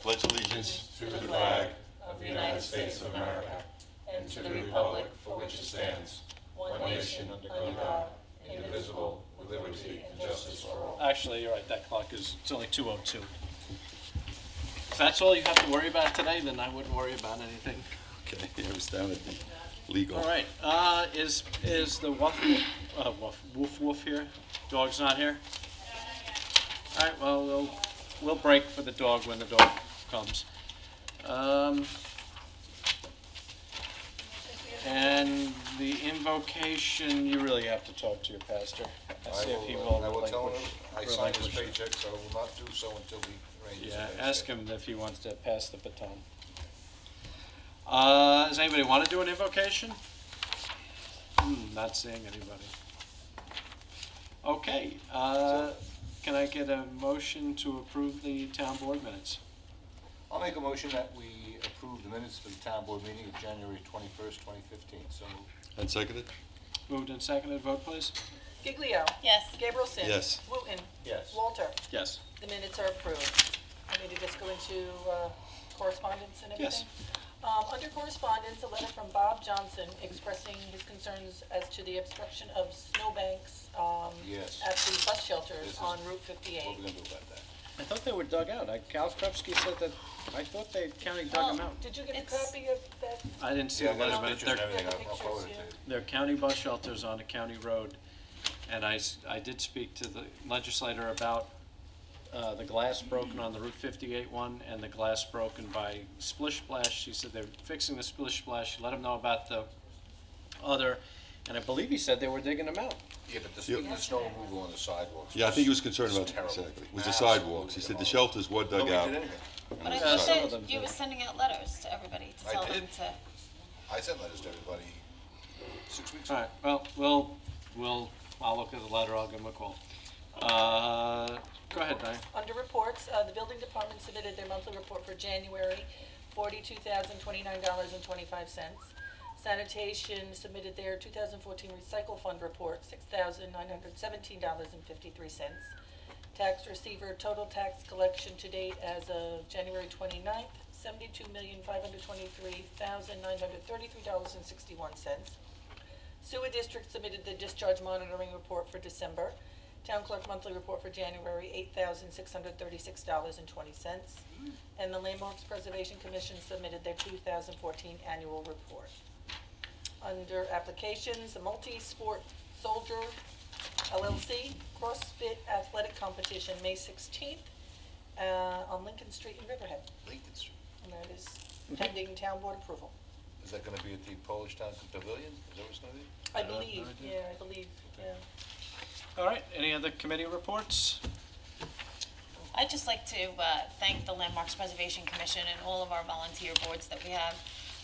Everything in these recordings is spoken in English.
pledge allegiance to the flag of the United States of America and to the republic for which it stands, one nation under God, indivisible, with liberty and justice for all. Actually, you're right, that clock is, it's only 2:02. If that's all you have to worry about today, then I wouldn't worry about anything. Okay, it was down at the legal. All right, is the woof here? Dog's not here? All right, well, we'll break for the dog when the dog comes. And the invocation, you really have to talk to your pastor. See if he will I will tell him I signed his relinquish it. paycheck, so I will not do so until he arranges Yeah, the paycheck. ask him if he wants to pass the baton. Does anybody want to do an invocation? Not seeing anybody. Okay, can I get a motion to approve the town board minutes? I'll make a motion that we approve the minutes for the town board meeting of January 21st, 2015. So moved. And seconded? Moved and seconded, vote please. Giglio. Yes. Gabrielson. Yes. Wooten. Yes. Walter. Yes. The minutes are approved. I need to just go into correspondence and everything. Yes. Under correspondence, a letter from Bob Johnson expressing his concerns as to the obstruction of snowbanks Yes. at the bus shelters This is on Route 58. What are we going to do about that? I thought they were dug out. Cal Krupski said that, I thought the county dug them out. Did you get a It's- copy of that? I didn't see Yeah, the I got letter, his but pictures and they're, everything. I'll forward it to Pictures, you. they're county bus shelters on a county road. And I did speak to the legislator about the glass broken on the Route 58 one and the glass broken by Splish Splash. She said they're fixing the Splish Splash. Let him know about the other, and I believe he said they were digging them out. Yeah, but the snow removal on the sidewalks. Yeah, I think he was concerned was about, terrible. exactly. It was the Absolutely sidewalks. He said the horrible. shelters were dug Nobody out. did anything. But I Some thought of that them you did. were sending out letters to everybody to I tell them did. to. I sent letters to everybody 6 weeks All ago. right, well, I'll look at the letter, I'll give him a call. Go ahead, Diane. Under reports, the building department submitted their monthly report for January, $42,029.25. Sanitation submitted their 2014 recycle fund report, $6,917.53. Tax receiver total tax collection to date as of January 29th, $72,523,933.61. Sewer district submitted the discharge monitoring report for December. Town clerk monthly report for January, $8,636.20. And the Landmarks Preservation Commission submitted their 2014 annual report. Under applications, the Multi-Sport Soldier LLC CrossFit Athletic Competition, May 16th, on Lincoln Street in Riverhead. Lincoln Street. And that is pending town board approval. Is that going to be at the Polish Town Pavilion? Is that what it's going to be? I have no believe, idea. yeah, I believe, yeah. All right, any other committee reports? I'd just like to thank the Landmarks Preservation Commission and all of our volunteer boards that we have.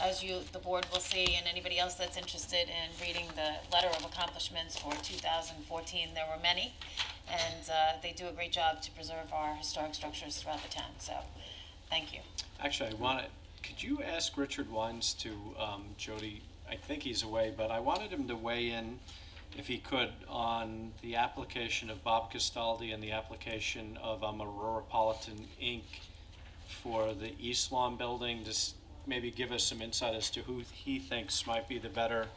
As the board will see, and anybody else that's interested in reading the letter of accomplishments for 2014, there were many, and they do a great job to preserve our historic structures throughout the town. So, thank you. Actually, could you ask Richard Wines to, Jody, I think he's away, but I wanted him to weigh in, if he could, on the application of Bob Castaldi and the application of Aurorapolitan Inc. for the East Lawn building, just maybe give us some insight as to who he thinks might be the better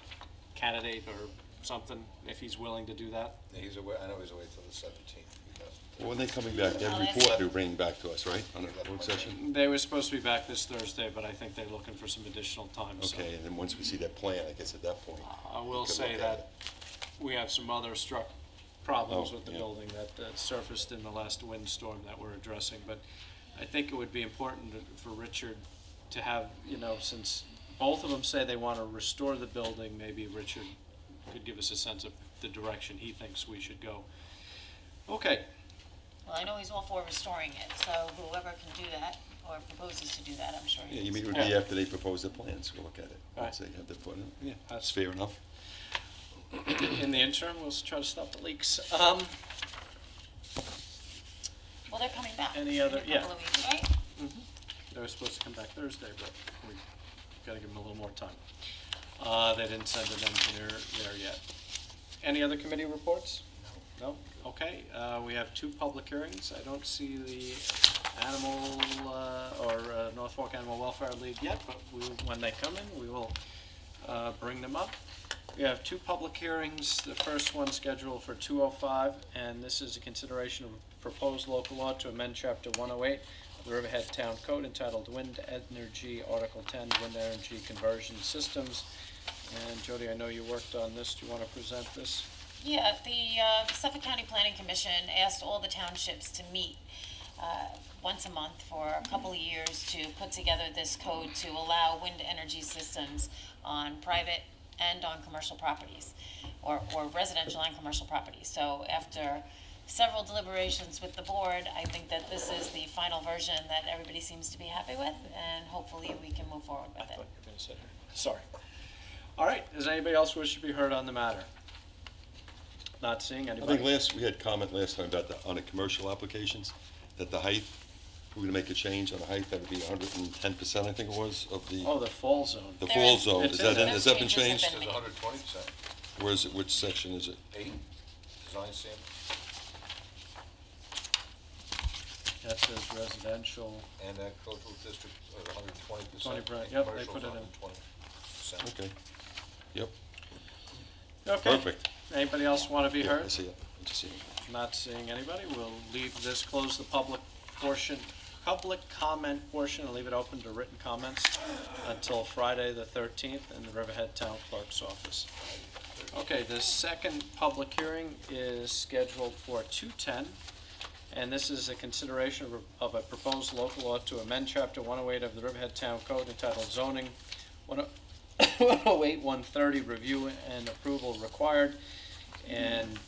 candidate or something, if he's willing to do that. Yeah, he's away. I know he's away till the 17th. Well, when they coming back, they have a report they're bringing back to us, right, on the work session? They were supposed to be back this Thursday, but I think they're looking for some additional time. So. Okay, and then once we see that plan, I guess at that point. I will we could say look at that we have some other problems with the yeah. building that surfaced in the last windstorm that we're addressing, but I think it would be important for Richard to have, since both of them say they want to restore the building, maybe Richard could give us a sense of the direction he thinks we should go. Okay. Well, I know he's all for restoring it, so whoever can do that or proposes to do that, I'm sure. Yeah, you mean it would be after they propose the plans, we'll look at it. Right. Once they have the plan, yeah, That's- that's fair enough. In the interim, we'll try to stop the leaks. Well, they're coming back Any other- in a couple of weeks, right? They were supposed to come back Thursday, but we've got to give them a little more time. They didn't send an engineer there yet. Any other committee reports? No? Okay, we have two public hearings. I don't see the animal, Norfolk Animal Welfare League yet, but when they come in, we will bring them up. We have two public hearings. The first one scheduled for 2:05, and this is a consideration of a proposed local law to amend Chapter 108 of the Riverhead Town Code entitled Wind Energy, Article 10, Wind Energy Conversion Systems. And Jody, I know you worked on this. Do you want to present this? Yeah, the Suffolk County Planning Commission asked all the townships to meet once a month for a couple of years to put together this code to allow wind energy systems on private and on commercial properties, or residential and commercial properties. So after several deliberations with the board, I think that this is the final version that everybody seems to be happy with, and hopefully we can move forward with it. Sorry. All right, does anybody else wish to be heard on the matter? Not seeing I anybody. think we had comment last time about on the commercial applications, that the height, we're gonna make a change on the height, that would be 110%, I think it was, of the, Oh, the fall zone. the There fall is- zone. It's Is in that there. has that been Those changes changed? have It been- says 120%. Where is it, which section is it? 8, design standard, That says residential. and agricultural district, 120%. 20%, yep, they put it in. 120%. Okay. Yep, Okay. perfect. Anybody else want to be Yeah, I heard? see it. I just see it. Not seeing anybody. We'll leave this, close the public comment portion, and leave it open to written comments until Friday the 13th in the Riverhead Town Clerk's office. Okay, the second public hearing is scheduled for 2:10, and this is a consideration of a proposed local law to amend Chapter 108 of the Riverhead Town Code entitled Zoning 108-130, Review and Approval Required. And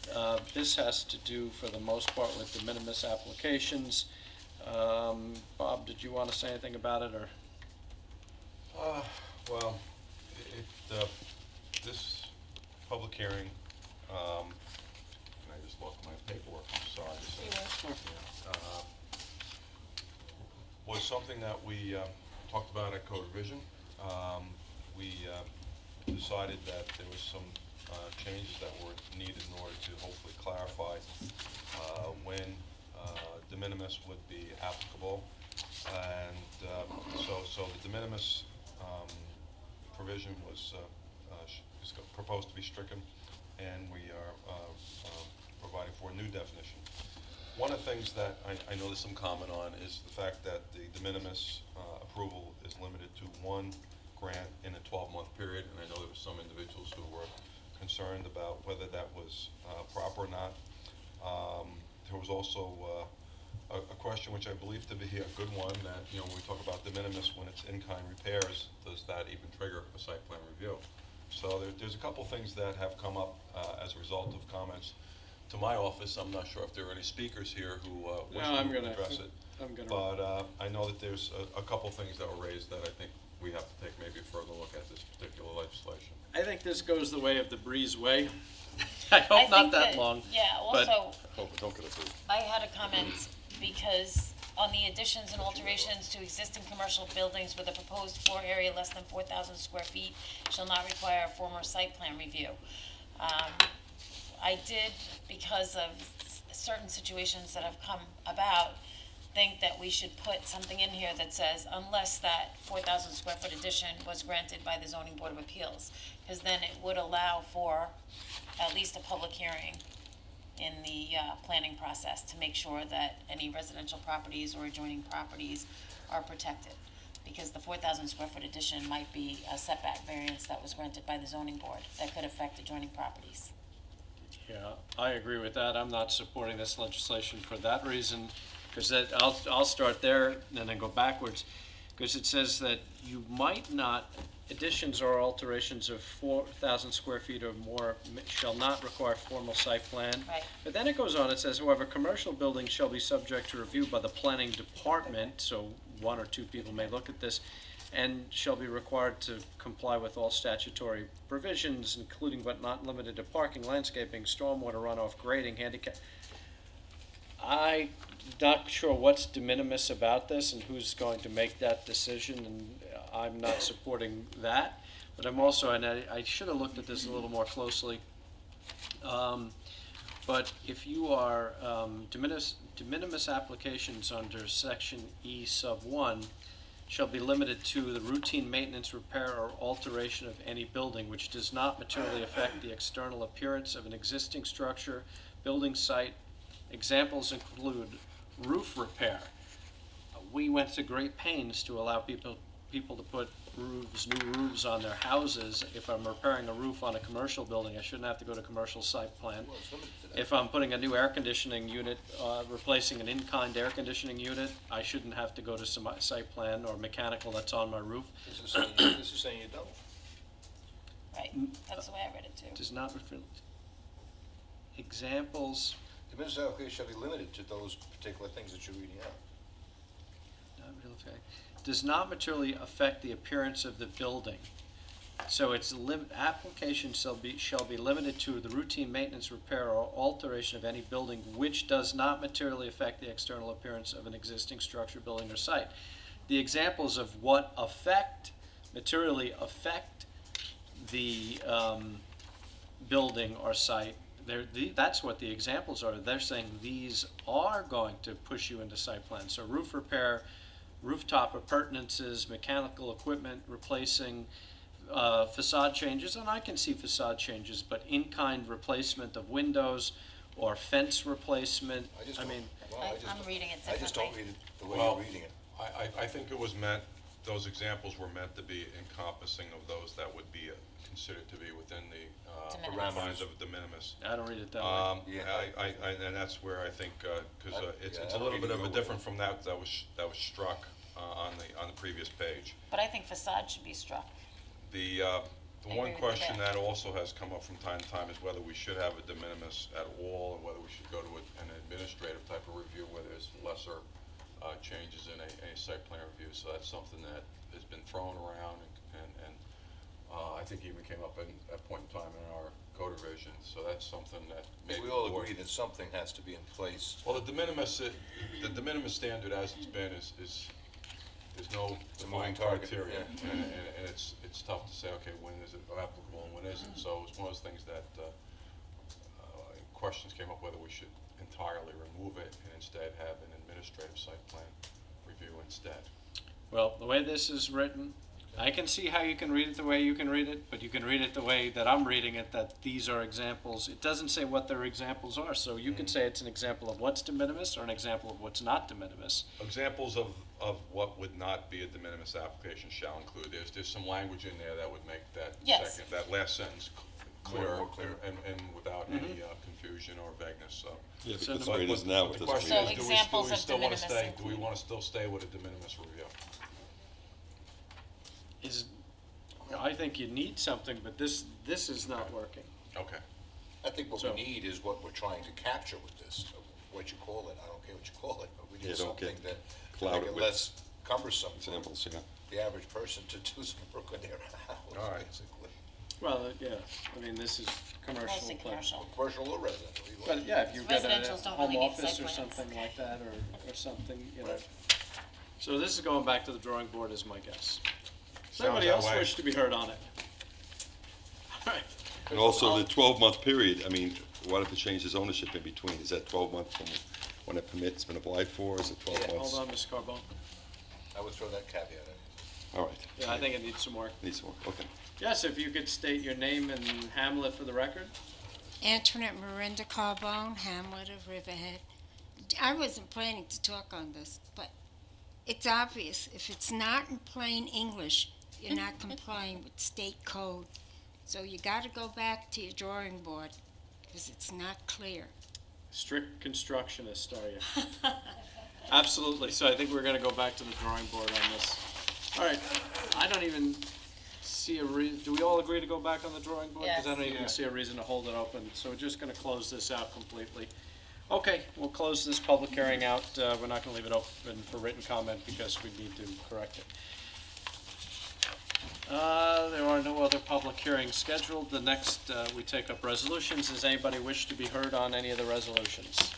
this has to do, for the most part, with de minimis applications. Bob, did you want to say anything about it, or? Well, this public hearing, and I just lost my paperwork, I'm sorry. Was something that we talked about at Code Revision. We decided that there was some changes that were needed in order to hopefully clarify when de minimis would be applicable. And so the de minimis provision was is proposed to be stricken, and we are providing for a new definition. One of the things that I know there's some comment on is the fact that the de minimis approval is limited to one grant in a 12-month period, and I know there were some individuals who were concerned about whether that was proper or not. There was also a question, which I believe to be a good one, that, you know, when we talk about de minimis, when it's in-kind repairs, does that even trigger a site plan review? So there's a couple things that have come up as a result of comments to my office. I'm not sure if there are any speakers here who wish to address it. But I know that there's a couple things that were raised that I think we have to take maybe a further look at this particular legislation. I think this goes the way of the breeze way. I hope not think that long. Yeah, but- also, Hope we don't get approved. I had a comment because on the additions and alterations to existing commercial buildings with a proposed floor area less than 4,000 square feet shall not require a formal site plan review. I did, because of certain situations that have come about, think that we should put something in here that says, unless that 4,000 square foot addition was granted by the Zoning Board of Appeals, because then it would allow for at least a public hearing in the planning process to make sure that any residential properties or adjoining properties are protected. Because the 4,000 square foot addition might be a setback variance that was granted by the zoning board that could affect adjoining properties. Yeah, I agree with that. I'm not supporting this legislation for that reason, because I'll start there and then go backwards, because it says that you might not, additions or alterations of 4,000 square feet or more shall not require formal site plan. Right. But then it goes on, it says, however, commercial buildings shall be subject to review by the planning department, so one or two people may look at this, and shall be required to comply with all statutory provisions, including but not limited to parking, landscaping, stormwater runoff, grading, handicap. I'm not sure what's de minimis about this and who's going to make that decision, and I'm not supporting that. But I'm also, and I should have looked at this a little more closely. But if you are, de minimis applications under section E sub 1 shall be limited to the routine maintenance, repair, or alteration of any building which does not materially affect the external appearance of an existing structure, building site. Examples include roof repair. We went to great pains to allow people to put new roofs on their houses. If I'm repairing a roof on a commercial building, I shouldn't have to go to commercial site plan. Well, it's limited to that. If I'm putting a new air conditioning unit, replacing an in-kind air conditioning unit, I shouldn't have to go to some site plan or mechanical that's on my roof. This is saying you don't. Right, that's the way I read it too. Does not refer, examples, The municipal application shall be limited to those particular things that you're reading out. not real effect, does not materially affect the appearance of the building. So its application shall be limited to the routine maintenance, repair, or alteration of any building which does not materially affect the external appearance of an existing structure, building, or site. The examples of what materially affect the building or site, that's what the examples are. They're saying these are going to push you into site plan. So roof repair, rooftop appurtenances, mechanical equipment, replacing facade changes, and I can see facade changes, but in-kind replacement of windows or fence replacement, I mean, I'm reading it I just don't differently. read it the way Well, you're reading it. I think it was meant, those examples were meant to be encompassing of those that would be considered to be within the De minimis. confines of de minimis. I don't read it that way. Yeah, and that's where I think, because it's Yeah, a little bit of a I- different from that was struck on the previous page. But I think facade should be struck. The I one agree with question that. that also has come up from time to time is whether we should have a de minimis at all, and whether we should go to an administrative type of review where there's lesser changes in a site plan review. So that's something that has been thrown around, and I think even came up at a point in time in our code revision. So that's something that maybe We all the board- agree that something has to be in place. Well, the de minimis standard as it's been is there's no It's a moving defined target, criteria, yeah. and it's tough to say, okay, when is it applicable and when isn't. So it's one of those things that questions came up whether we should entirely remove it and instead have an administrative site plan review instead. Well, the way this is written, I can see how you can read it the way you can read it, but you can read it the way that I'm reading it, that these are examples. It doesn't say what their examples are, so you could say it's an example of what's de minimis or an example of what's not de minimis. Examples of what would not be a de minimis application shall include, there's some language in there that would make that Yes. that last sentence clearer More clear. and without any confusion or vagueness, so. Yeah, So because the- the way it is now, it The doesn't. question So is, do we examples of still de wanna minimis stay, do we include- wanna still stay with a de minimis review? I think you need something, but this is not working. Okay. I think what So- we need is what we're trying to capture with this, what you call it, I don't care what you call it, but we Yeah, need don't something get that, to clouded make it with less cumbersome for Examples, yeah. the average person to do some work on their house, All right. basically. Well, yeah, I mean, this is commercial. Mostly but- commercial. Commercial or residential, either way. But yeah, if you've got a Residentials don't home really need office site or plans. something like that, or something, you know. Right. So this is going back to the drawing board is my guess. Does Sounds anybody that else way. wish to be heard on it? All right. And also the 12-month period, I mean, what if it changes ownership in between? Is that 12 months from when a permit's been applied for, is it 12 Yeah, months? Hold on, Ms. Carbone. I would throw that caveat in. All right. Yeah, I think it needs some work. Needs more, okay. Yes, if you could state your name and hamlet for the record. Antoinette Miranda Carbone, Hamlet of Riverhead. I wasn't planning to talk on this, but it's obvious. If it's not in plain English, you're not complying with state code. So you got to go back to your drawing board because it's not clear. Strict constructionist, are you? Absolutely. So I think we're going to go back to the drawing board on this. All right. I don't even see a reason. Do we all agree to go back on the drawing board? Because I Yes. don't even see a reason to hold it open. So we're just going to close this out completely. Okay, we'll close this public hearing out. We're not going to leave it open for written comment because we need to correct it. There are no other public hearings scheduled. The next, we take up resolutions. Does anybody wish to be heard on any of the resolutions?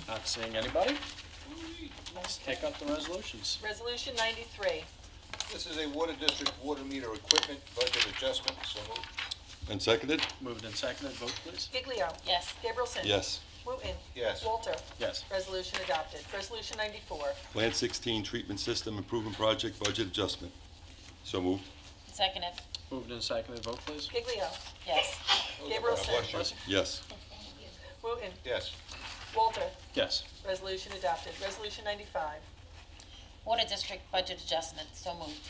Not seeing anybody? Let's take up the resolutions. Resolution 93. This is a water district water meter equipment budget adjustment, so moved. And seconded? Moved and seconded, vote please. Giglio. Yes. Gabelson. Yes. Wooten. Yes. Walter. Yes. Resolution adopted. Resolution 94. Plan 16 Treatment System Improvement Project Budget Adjustment. So moved. Seconded. Moved and seconded, vote please. Giglio. Yes. Gabelson. Bless you. Yes. Wooten. Yes. Walter. Yes. Resolution adopted. Resolution 95. Water District Budget Adjustment, so moved.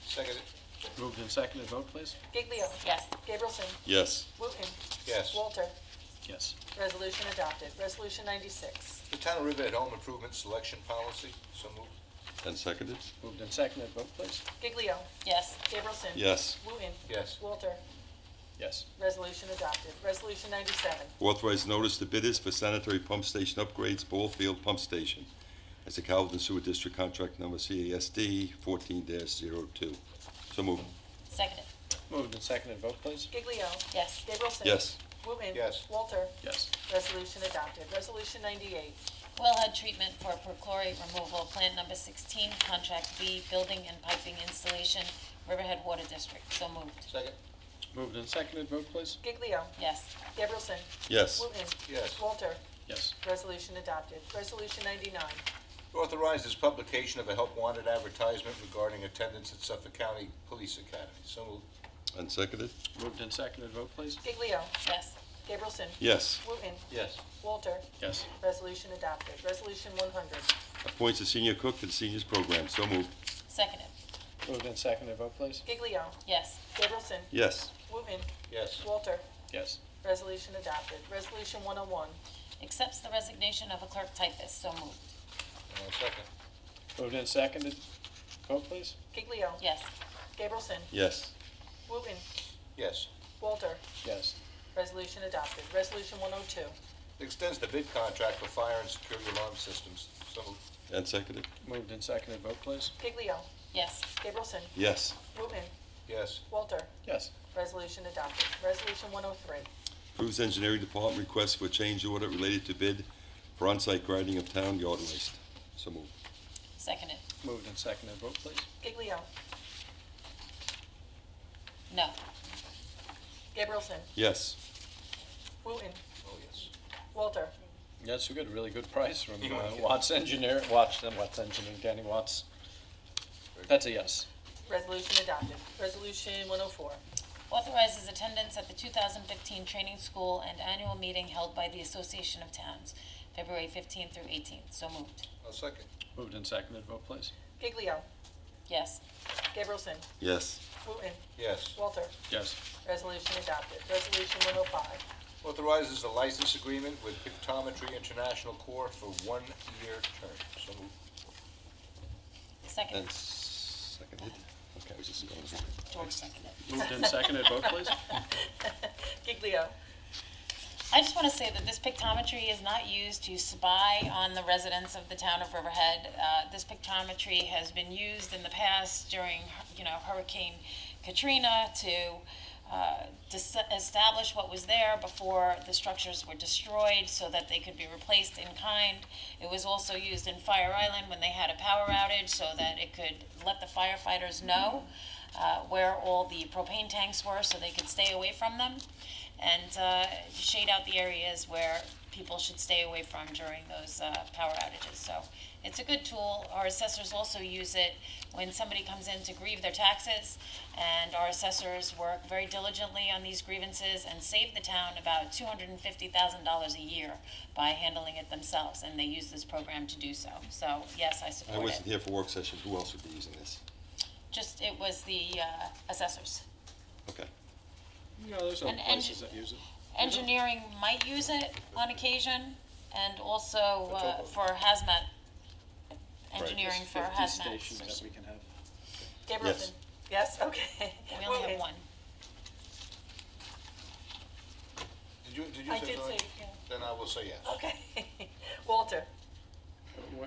Seconded. Moved and seconded, vote please. Giglio. Yes. Gabelson. Yes. Wooten. Yes. Walter. Yes. Resolution adopted. Resolution 96. The Town of Riverhead Home Improvement Selection Policy. So moved. And seconded? Moved and seconded, vote please. Giglio. Yes. Gabelson. Yes. Wooten. Yes. Walter. Yes. Resolution adopted. Resolution 97. Authorize notice to bidders for sanitary pump station upgrades, Ballfield Pump Station. As a Calhoun Sewer District contract number CASD 14-02. So moved. Seconded. Moved and seconded, vote please. Giglio. Yes. Gabelson. Yes. Wooten. Yes. Walter. Yes. Resolution adopted. Resolution 98. Wellhead treatment for perchlorate removal, plant number 16, contract B, building and piping installation, Riverhead Water District, so moved. Second. Moved and seconded, vote please. Giglio. Yes. Gabelson. Yes. Wooten. Yes. Walter. Yes. Resolution adopted. Resolution 99. Authorizes publication of a help wanted advertisement regarding attendance at Suffolk County Police Academy. So moved. And seconded? Moved and seconded, vote please. Giglio. Yes. Gabelson. Yes. Wooten. Yes. Walter. Yes. Resolution adopted. Resolution 100. Appoints a senior cook to the seniors program. So moved. Seconded. Moved and seconded, vote please. Giglio. Yes. Gabelson. Yes. Wooten. Yes. Walter. Yes. Resolution adopted. Resolution 101. Accepts the resignation of a clerk typist, so moved. Second. Moved and seconded, vote please. Giglio. Yes. Gabelson. Yes. Wooten. Yes. Walter. Yes. Resolution adopted. Resolution 102. Extends the bid contract for fire and security alarm systems. So moved. And seconded? Moved and seconded, vote please. Giglio. Yes. Gabelson. Yes. Wooten. Yes. Walter. Yes. Resolution adopted. Resolution 103. Approves engineering department request for change order related to bid for on-site grinding of town yard waste. So moved. Seconded. Moved and seconded, vote please. Giglio. No. Gabrielson. Yes. Wooten. Oh, yes. Walter. That's a really good price from Yeah. Watts Engineer, Watts Engineering, Danny Watts. That's a yes. Resolution adopted. Resolution 104. Authorizes attendance at the 2015 training school and annual meeting held by the Association of Towns, February 15th through 18th. So moved. I'll second. Moved and seconded, vote please. Giglio. Yes. Gabrielson. Yes. Wooten. Yes. Walter. Yes. Resolution adopted. Resolution 105. Authorizes a license agreement with Pictometry International Corps for 1 year term. So moved. Second. And seconded? Okay, I was just going. George seconded. Moved and seconded, vote please. Giglio. I just want to say that this pictometry is not used to spy on the residents of the town of Riverhead. This pictometry has been used in the past during, Hurricane Katrina to establish what was there before the structures were destroyed so that they could be replaced in kind. It was also used in Fire Island when they had a power outage so that it could let the firefighters know where all the propane tanks were so they could stay away from them, and shade out the areas where people should stay away from during those power outages. So it's a good tool. Our assessors also use it when somebody comes in to grieve their taxes, and our assessors work very diligently on these grievances and save the town about $250,000 a year by handling it themselves, and they use this program to do so. So yes, I I support wasn't it. here for work session. Who else would be using this? It was the assessors. Okay. No, there's other And places that use it. Engineering might use it on occasion, and also for hazmat, engineering for There's 50 hazmat. stations that we can have. Gabrielson. Yes, okay. We only have Wooten. one. Did you I say did something? say, yeah. Then I will say yes. Okay. Walter.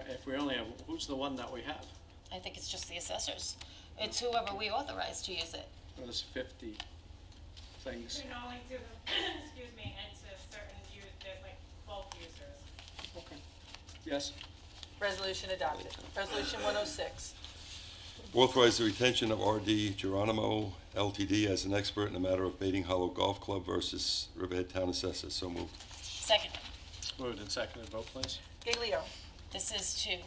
If we only have, who's the one that we have? I think it's just the assessors. It's whoever we authorize to use it. There's 50 things. You can only do them, excuse me, and to certain there's like bulk users. Okay. Yes. Resolution adopted. Resolution 106. Authorize the retention of R.D. Geronimo Ltd. as an expert in the matter of Baiting Hollow Golf Club versus Riverhead Town Assessor. So moved. Second. Moved and seconded, vote please. Giglio. This is to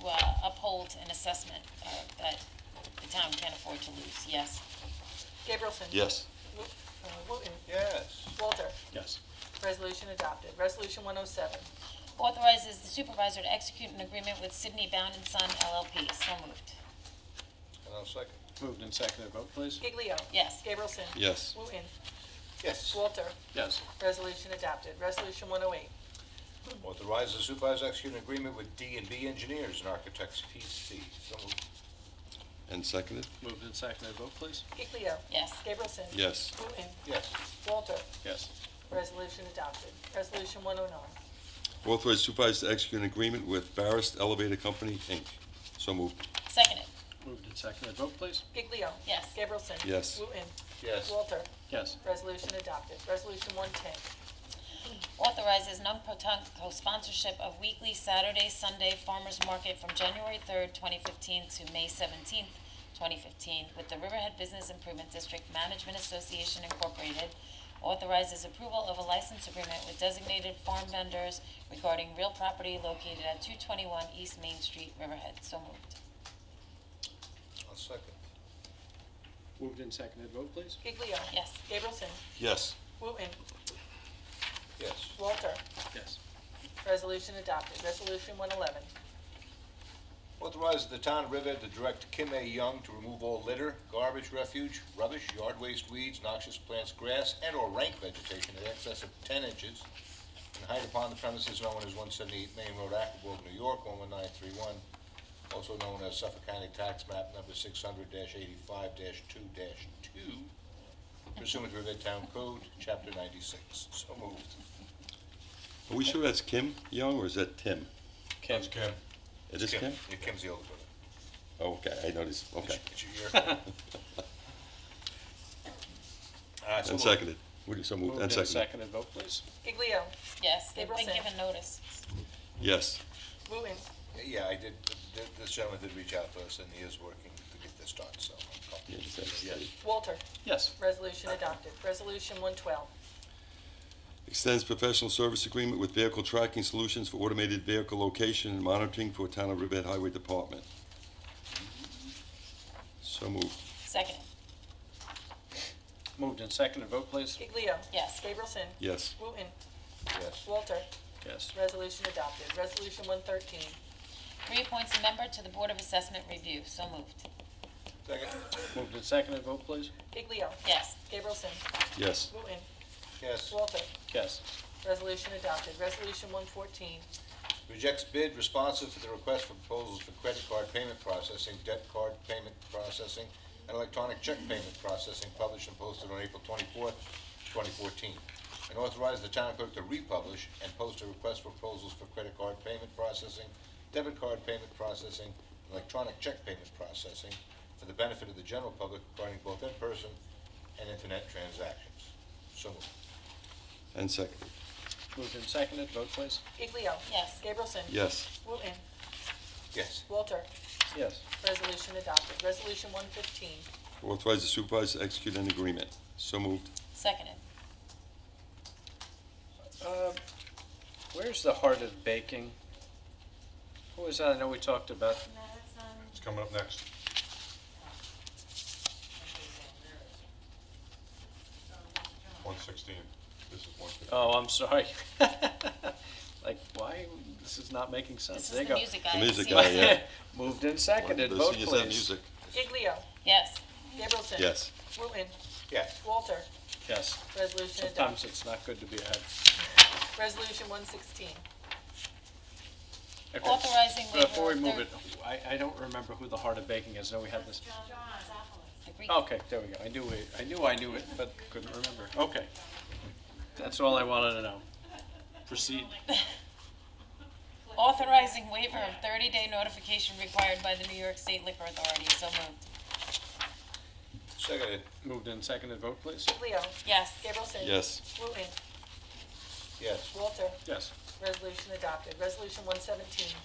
uphold an assessment that the town can't afford to lose. Yes. Gabrielson. Yes. Wooten. Yes. Walter. Yes. Resolution adopted. Resolution 107. Authorizes the supervisor to execute an agreement with Sidney Bound and Son LLP. So moved. And I'll second. Moved and seconded, vote please. Giglio. Yes. Gabrielson. Yes. Wooten. Yes. Walter. Yes. Resolution adopted. Resolution 108. Authorize the supervisor to execute an agreement with D&B Engineers and Architects PC. So moved. And seconded? Moved and seconded, vote please. Giglio. Yes. Gabrielson. Yes. Wooten. Yes. Walter. Yes. Resolution adopted. Resolution 109. Authorize supervisor to execute an agreement with Barrist Elevator Company, Inc. So moved. Seconded. Moved and seconded, vote please. Giglio. Yes. Gabrielson. Yes. Wooten. Yes. Walter. Yes. Resolution adopted. Resolution 110. Authorizes non-proton co-sponsorship of weekly Saturday, Sunday farmers market from January 3rd, 2015 to May 17th, 2015 with the Riverhead Business Improvement District Management Association Incorporated. Authorizes approval of a license agreement with designated farm vendors regarding real property located at 221 East Main Street, Riverhead. So moved. I'll second. Moved and seconded, vote please. Giglio. Yes. Gabrielson. Yes. Wooten. Yes. Walter. Yes. Resolution adopted. Resolution 111. Authorize the town of Riverhead to direct Kim A. Young to remove all litter, garbage, refuge, rubbish, yard waste, weeds, noxious plants, grass, and/or rank vegetation in excess of 10 inches in height upon the premises known as 178 Main Road, Aquabogue, New York, 11931, also known as Suffolk County Tax Map number 600-85-2-2, pursuant to Riverhead Town Code, Chapter 96. So moved. Are we sure that's Kim Young or is that Tim? Kim. That's Kim. It is Kim? Yeah, Kim's the older brother. Oh, okay, I noticed, okay. It's your year. So And moved. seconded. So moved Moved and and seconded. seconded, vote please. Giglio. Yes. They've been Gabrielson. given notice. Yes. Wooten. Yeah, I did, this gentleman did reach out to us, and he is working to get this done, so. Yeah, just had to Yes. say. Walter. Yes. Resolution adopted. Resolution 112. Extends professional service agreement with Vehicle Tracking Solutions for automated vehicle location and monitoring for Town of Riverhead Highway Department. So moved. Seconded. Moved and seconded, vote please. Giglio. Yes. Gabrielson. Yes. Wooten. Yes. Walter. Yes. Resolution adopted. Resolution 113. Reappoints a member to the Board of Assessment Review. So moved. Second. Moved and seconded, vote please. Giglio. Yes. Gabrielson. Yes. Wooten. Yes. Walter. Yes. Resolution adopted. Resolution 114. Rejects bid responsive to the request for proposals for credit card payment processing, debt card payment processing, and electronic check payment processing published and posted on April 24th, 2014. And authorize the town clerk to republish and post a request for proposals for credit card payment processing, debit card payment processing, and electronic check payment processing for the benefit of the general public regarding both in-person and internet transactions. So moved. And seconded. Moved and seconded, vote please. Giglio. Yes. Gabrielson. Yes. Wooten. Yes. Walter. Yes. Resolution adopted. Resolution 115. Authorize the supervisor to execute an agreement. So moved. Seconded. Where's the Heart of Baking? Who was that? I know we talked about. It's coming up next. One 16. This is 115. Oh, I'm sorry. Like, why? This is not making sense. This There is you the go. music guy. The music See guy, what's yeah. up? Moved and seconded, The vote seniors have please. music. Giglio. Yes. Gabrielson. Yes. Wooten. Yes. Walter. Yes. Resolution Sometimes adopted. it's not good to be ahead. Resolution 116. Okay. Authorizing waiver Before we of move third- it, I don't remember who the Heart of Baking is. I know we had this. The Greek- Okay, there we go. I knew it, but couldn't remember. Okay. That's all I wanted to know. Proceed. Authorizing waiver of 30-day notification required by the New York State Liquor Authority. So moved. Seconded. Moved and seconded, vote please. Giglio. Yes. Gabrielson. Yes. Wooten. Yes. Walter. Yes. Resolution adopted. Resolution 117.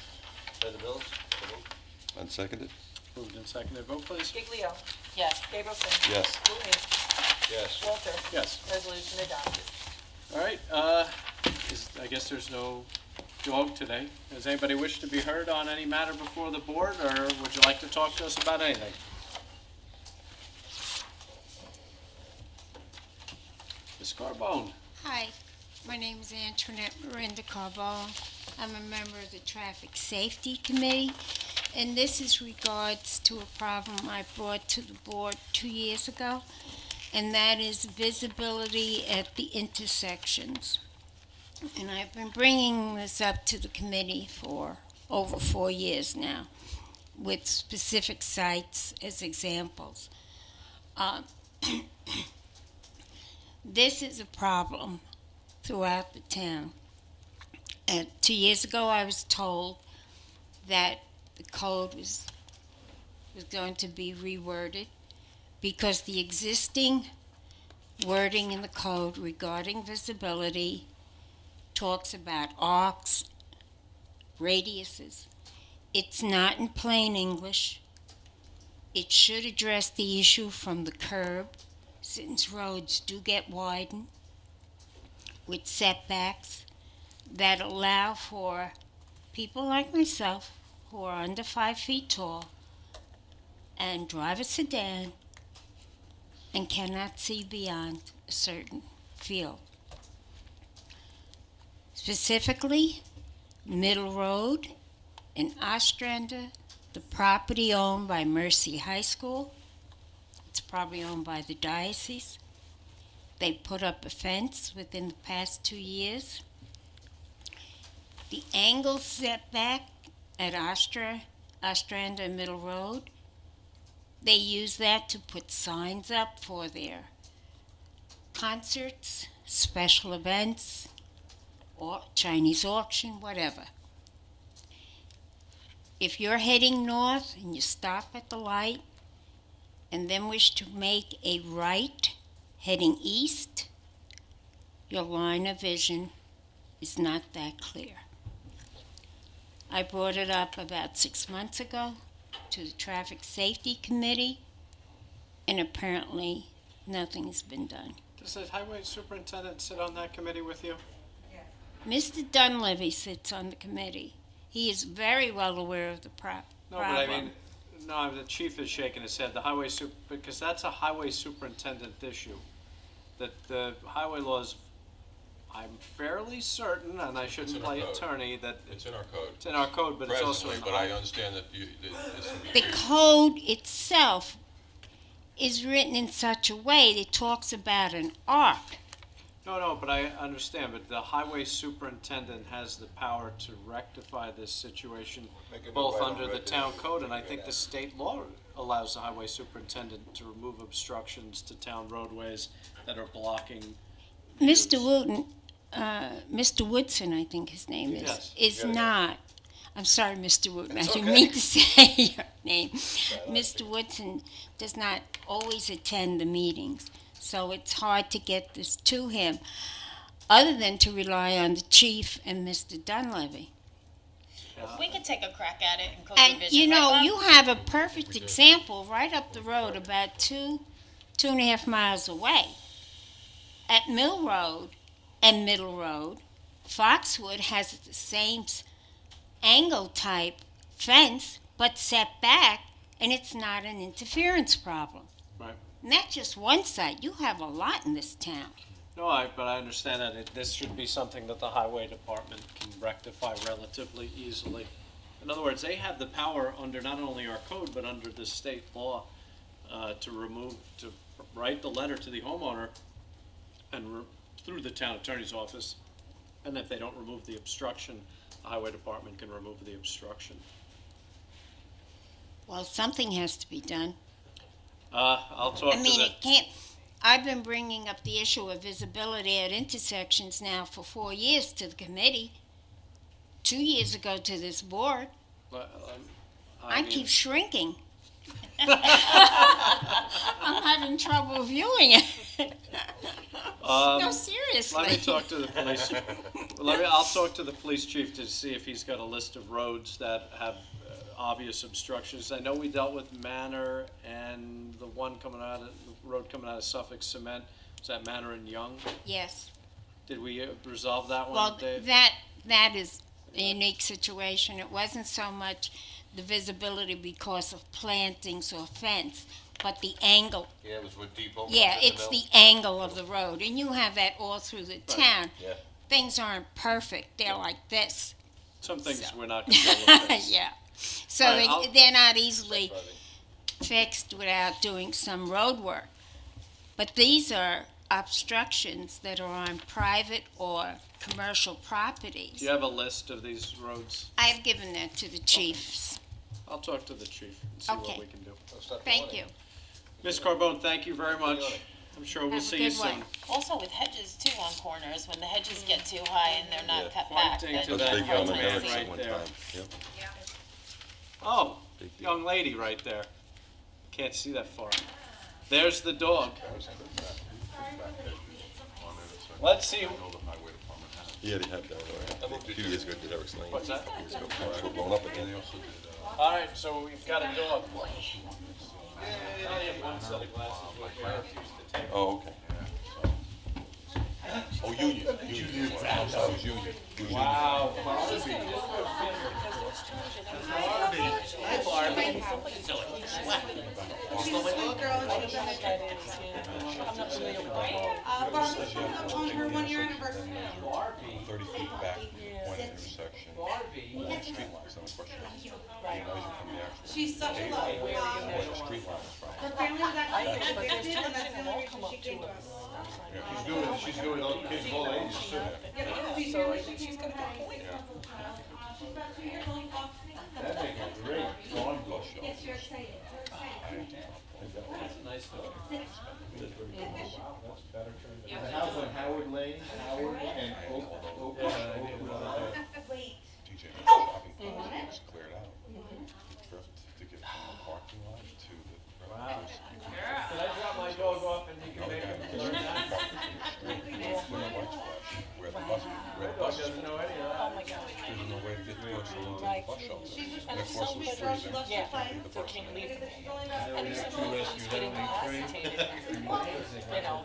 Pay the bills. So moved. And seconded. Moved and seconded, vote please. Giglio. Yes. Gableson. Yes. Lumen's. Yes. Walter. Yes. Resolution adopted. All right, I guess there's no dog today. Does anybody wish to be heard on any matter before the board, or would you like to talk to us about anything? Ms. Carbone? Hi, my name is Antoinette Miranda Carbone. I'm a member of the Traffic Safety Committee, and this is regards to a problem I brought to the board 2 years ago, and that is visibility at the intersections. And I've been bringing this up to the committee for over 4 years now, with specific sites as examples. This is a problem throughout the town. 2 years ago, I was told that the code was going to be reworded because the existing wording in the code regarding visibility talks about arcs, radiuses. It's not in plain English. It should address the issue from the curb, since roads do get widened with setbacks that allow for people like myself who are under 5 feet tall and drive a sedan and cannot see beyond a certain field. Specifically, Middle Road in Ostrander, the property owned by Mercy High School. It's probably owned by the diocese. They put up a fence within the past 2 years. The angle setback at Ostrander Middle Road, they use that to put signs up for their concerts, special events, or Chinese auction, whatever. If you're heading north and you stop at the light and then wish to make a right heading east, your line of vision is not that clear. I brought it up about 6 months ago to the Traffic Safety Committee, and apparently nothing has been done. Does the highway superintendent sit on that committee with you? Mr. Dunleavy sits on the committee. He is very well aware of the problem. No, but I mean, no, the chief is shaking his head. The highway because that's a highway superintendent issue. That the highway laws, I'm fairly certain, and I shouldn't in our play code. attorney, that It's in our code. it's in our code, but it's also Presently, in the but I highway. understand that The code itself is written in such a way that it talks about an arc. No, but I understand, but the highway superintendent has the power to rectify this situation Make a both note under the right town there. code, and I think Yeah. the state law allows the highway superintendent to remove obstructions to town roadways that are blocking views. Mr. Wooten, Mr. Woodson, I think his name Yes. is Yeah. not. I'm sorry, Mr. Wooten, I It's didn't okay. mean to say your name. Mr. Woodson does not always attend the meetings, so it's hard to get this to him, other than to rely on the chief and Mr. Dunleavy. We could take a crack at it in code And, revision. you know, right, Bob? you have a perfect example right up the road, about 2.5 miles away. At Mill Road and Middle Road, Foxwood has the same angle type fence, but set back, and it's not an interference problem. Right. And that's just one site. You have a lot in this town. No, but I understand that this should be something that the highway department can rectify relatively easily. In other words, they have the power under not only our code, but under the state law, to write the letter to the homeowner and through the town attorney's office. And if they don't remove the obstruction, the highway department can remove the obstruction. Well, something has to be done. I'll talk I to mean, the, it can't. I've been bringing up the issue of visibility at intersections now for 4 years to the committee. 2 years ago to this board. I mean, keep shrinking. I'm having trouble viewing it. No, seriously. Let me talk to the police. I'll talk to the police chief to see if he's got a list of roads that have obvious obstructions. I know we dealt with Manor and the one coming out of, the road coming out of Suffolk Cement. Was that Manor and Young? Yes. Did we resolve that one, Well, Dave? that is a unique situation. It wasn't so much the visibility because of plantings or fence, but the angle. Yeah, it was with Depot. Yeah, it's the angle of the road, and you have that all through the town. Yeah. Things aren't perfect. They're like this. Some things So- we're not going to fix. Yeah. So All right, I'll- they're not easily fixed without doing some road work. But these are obstructions that are on private or commercial properties. Do you have a list of these roads? I've given that to the chiefs. I'll talk to the chief and see what Okay. we can do. Thank you. Ms. Carbone, thank you very much. I'm sure we'll Have a see you good soon. one. Also with hedges too on corners, when the hedges get too high and they're not cut back. Pointing that- to That's that big young problem in man Erickson right one there. time. Yep. Oh, Big deal. young lady right there. Can't see that far. There's the dog. Let's see. Yeah, they have that. A few years ago, did Eric's Lane. What's that? Years ago, cars were blown up again. All right, so we've got a dog. I only have one set of glasses, which I refuse to take. Oh, okay. Oh, Union. Oh, Union. Wow. I'm not familiar with the dog. Barbara's coming up on her 1-year anniversary. 30 feet back, one intersection, street lines, no question. You know, you from the actual She's such a love. where the street line is from. Her family was actually evicted, and that's the only reason she came to us. She's doing those kids of all ages, too. Yeah, because she's here when she came from home. She's about 2 years old. That makes a great lawn blush. Yes, you're excited. You're excited. That's a nice dog. The house on Howard Lane, Howard and Oak. Wait. TJ, the shopping complex was cleared out. To get from the parking lot to the. Wow. Can I drop my dog off and you can make him learn that? Where the bus, where the Dog bus is. doesn't know any of Oh that. my God. There's no way to get close to the Right. bus shelter. She's just And of so course, it sweet was girl. She freezing. loves to Yeah. play. So can't leave Because them. she's only about And he's getting incapacitated. You know,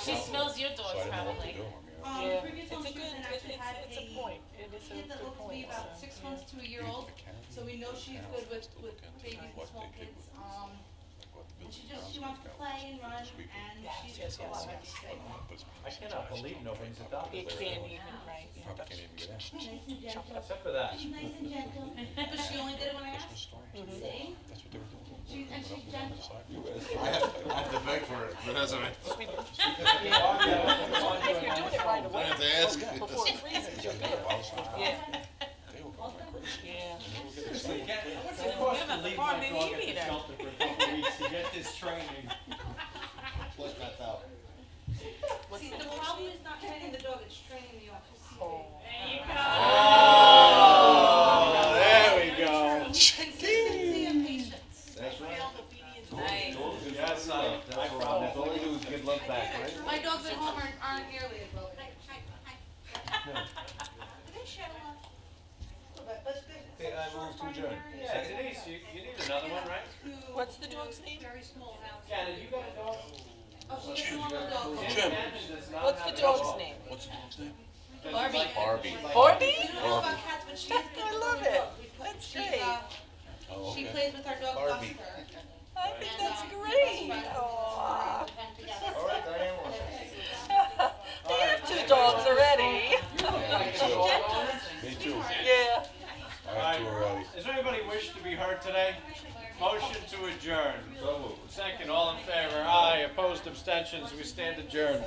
She smells your So I dogs didn't know what to probably. do. yeah, Previous it's one, a she good, was actually had it's a point. It is a kid that good looked to be point. about So, 6 yeah. months to a year old, so we know she's good with babies and small kids. And she wants to play and run, and she's Yes, just a lot of yes. fun. I cannot believe nobody's adopted It this can't dog. even, right, yeah. Probably can't even get in. She's nice and gentle. Except for that. She's nice and gentle, but she only did it when I asked. Christmas storm. See? That's what they were doing. And she's gentle. I have to beg for it, but that's all right. If you're doing it right away, I have to ask. before it freezes, you're good. Yeah, They were going like crazy. yeah. What's it cost to leave my dog at the shelter for a couple of weeks to get this training? See, the problem is not training the dog, it's training the officer. There we go. Consistency and patience. That's right. Yes, I promise. All they do is give love back, right? My dogs at home aren't nearly as well. They share a lot. But Okay, I move to adjourn. Yeah, Denise, you need another one, right? What's the dog's name? Very small house. Cannon, you got a dog? Oh, she doesn't want the dog. Cannon does not What's have the a dog's dog. name? What's the dog's name? Barbie. Barbie. Barbie? We don't know about cats, but she is good I with love her it. dog. That's She, great. Oh, She okay. plays with our dog Barbie. Buster. I think that's And, great. best friends. Aw. Together. All right, Diane wants it. They have 2 dogs already. Me too. Yeah. I have two already. Does anybody wish to be heard today? Motion to adjourn. So moved. Second, all in favor? Aye. Opposed, abstentions? We stand adjourned.